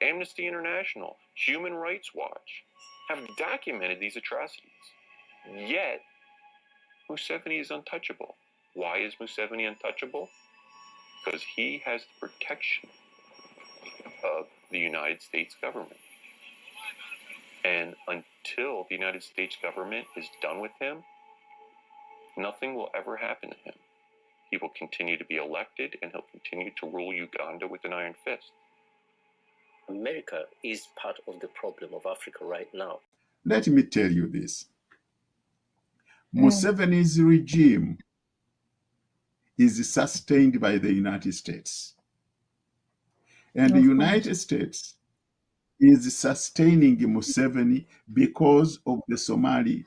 Amnesty International, Human Rights Watch have documented these atrocities. Yet, Museveni is untouchable. Why is Museveni untouchable? Because he has the protection of the United States government. And until the United States government is done with him, nothing will ever happen to him. He will continue to be elected, and he'll continue to rule Uganda with an iron fist. America is part of the problem of Africa right now. Let me tell you this. Museveni's regime is sustained by the United States. And the United States is sustaining Museveni because of the Somali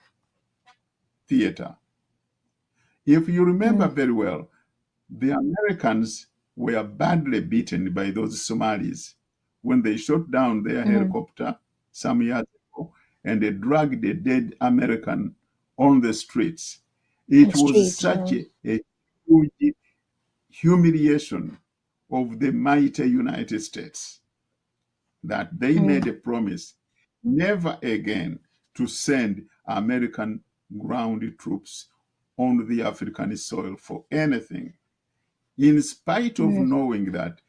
theater. If you remember very well, the Americans were badly beaten by those Somalis when they shot down their helicopter some years ago and they dragged a dead American on the streets. It was such a huge humiliation of the mighty United States that they made a promise never again to send American ground troops on the African soil for anything, in spite of knowing that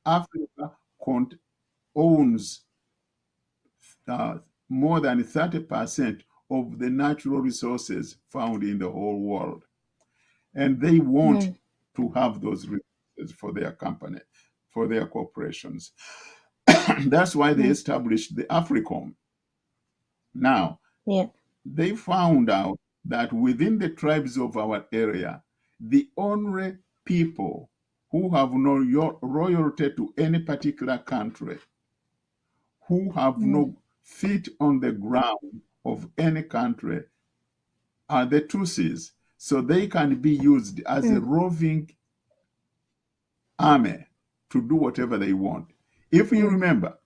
Africa owns more than 30% of the natural resources found in the whole world. And they want to have those resources for their company, for their corporations. That's why they established the AFRICOM. Now, they found out that within the tribes of our area, the only people who have no royalty to any particular country, who have no feet on the ground of any country, are the Tutsis. So they can be used as a roving army to do whatever they want. If you remember,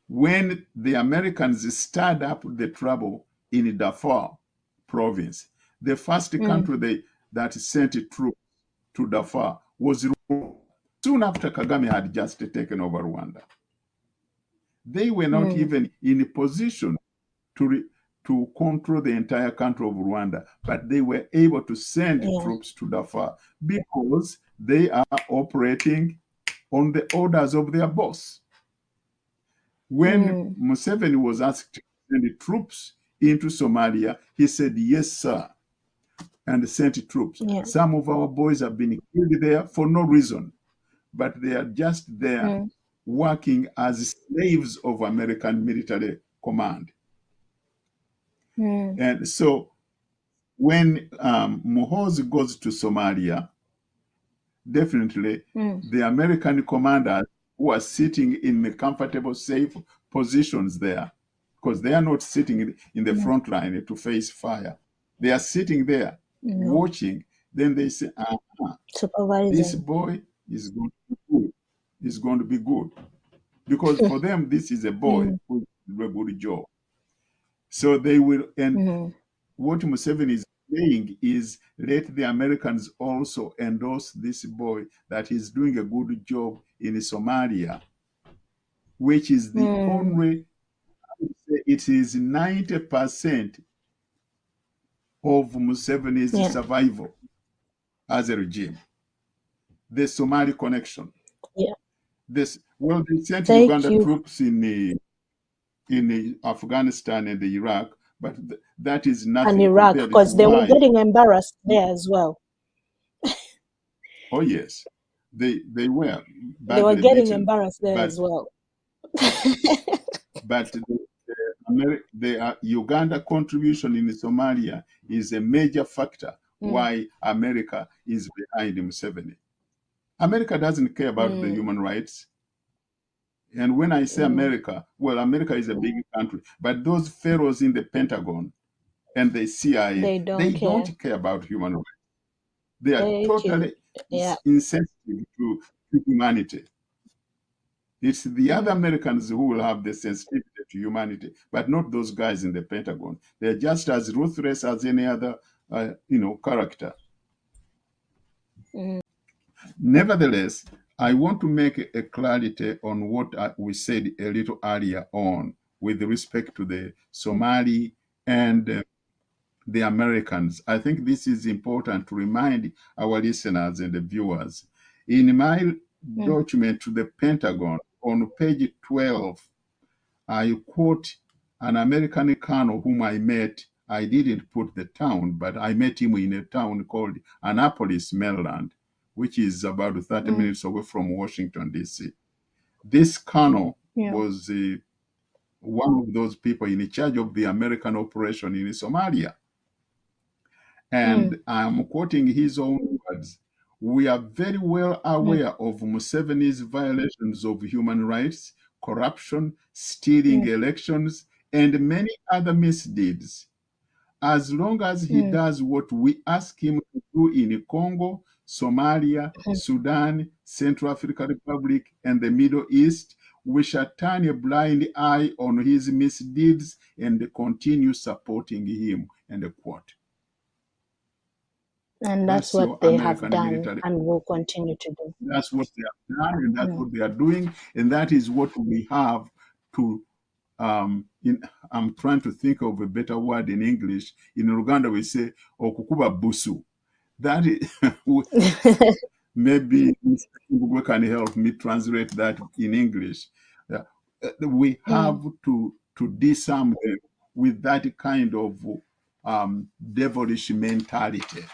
when the Americans stirred up the trouble in Darfur province, the first country that sent troops to Darfur was Rwanda. Soon after Kagame had just taken over Rwanda. They were not even in a position to control the entire country of Rwanda, but they were able to send troops to Darfur because they are operating on the orders of their boss. When Museveni was asked to send troops into Somalia, he said, yes, sir, and sent troops. Some of our boys have been killed there for no reason, but they are just there working as slaves of American military command. And so when Muhoozi goes to Somalia, definitely the American commanders who are sitting in comfortable, safe positions there, because they are not sitting in the front line to face fire. They are sitting there watching. Then they say, this boy is going to be good. Is going to be good. Because for them, this is a boy who will do a good job. So they will, and what Museveni is saying is, let the Americans also endorse this boy that he's doing a good job in Somalia, which is the only, it is 90% of Museveni's survival as a regime. The Somali connection. They sent Uganda troops in Afghanistan and Iraq, but that is nothing. And Iraq, because they were getting embarrassed there as well. Oh yes, they were. They were getting embarrassed there as well. But the Uganda contribution in Somalia is a major factor why America is behind Museveni. America doesn't care about the human rights. And when I say America, well, America is a big country, but those pharaohs in the Pentagon and the CIA, they don't care about human rights. They are totally insensitive to humanity. It's the other Americans who will have the sensitivity to humanity, but not those guys in the Pentagon. They're just as ruthless as any other, character. Nevertheless, I want to make a clarity on what we said a little earlier on with respect to the Somali and the Americans. I think this is important to remind our listeners and the viewers. In my document to the Pentagon, on page 12, I quote an American colonel whom I met. I didn't put the town, but I met him in a town called Annapolis, Maryland, which is about 30 minutes away from Washington, D.C. This colonel was one of those people in charge of the American operation in Somalia. And I'm quoting his own words. We are very well aware of Museveni's violations of human rights, corruption, stealing elections, and many other misdeeds. As long as he does what we ask him to do in Congo, Somalia, Sudan, Central African Republic, and the Middle East, we shall turn a blind eye on his misdeeds and continue supporting him. End quote. And that's what they have done and will continue to do. That's what they have done, and that's what they are doing, and that is what we have to. I'm trying to think of a better word in English. In Uganda, we say okukuba busu. That is maybe we can help me translate that in English. We have to disarm them with that kind of devilish mentality,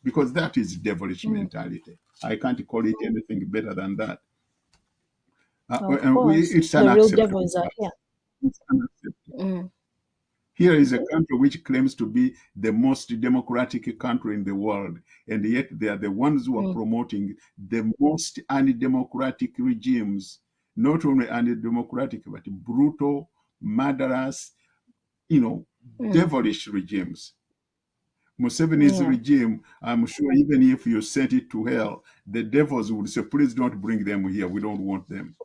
because that is devilish mentality. I can't call it anything better than that. Of course, it's the real devils are here. It's unacceptable. Here is a country which claims to be the most democratic country in the world, and yet they are the ones who are promoting the most undemocratic regimes, not only undemocratic, but brutal, murderous, devilish regimes. Museveni's regime, I'm sure even if you sent it to hell, the devils would say, please don't bring them here. We don't want them.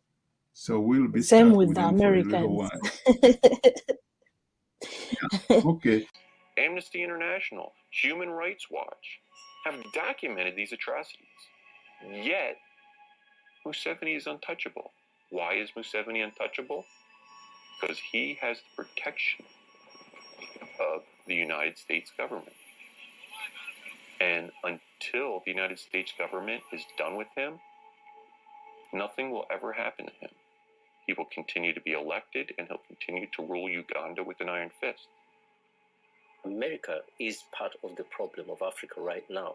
So we'll be same stuck with with the them Americans. for a little while. Okay. Amnesty International, Human Rights Watch have documented these atrocities. Yet, Museveni is untouchable. Why is Museveni untouchable? Because he has the protection of the United States government. And until the United States government is done with him, nothing will ever happen to him. He will continue to be elected, and he'll continue to rule Uganda with an iron fist. America is part of the problem of Africa right now.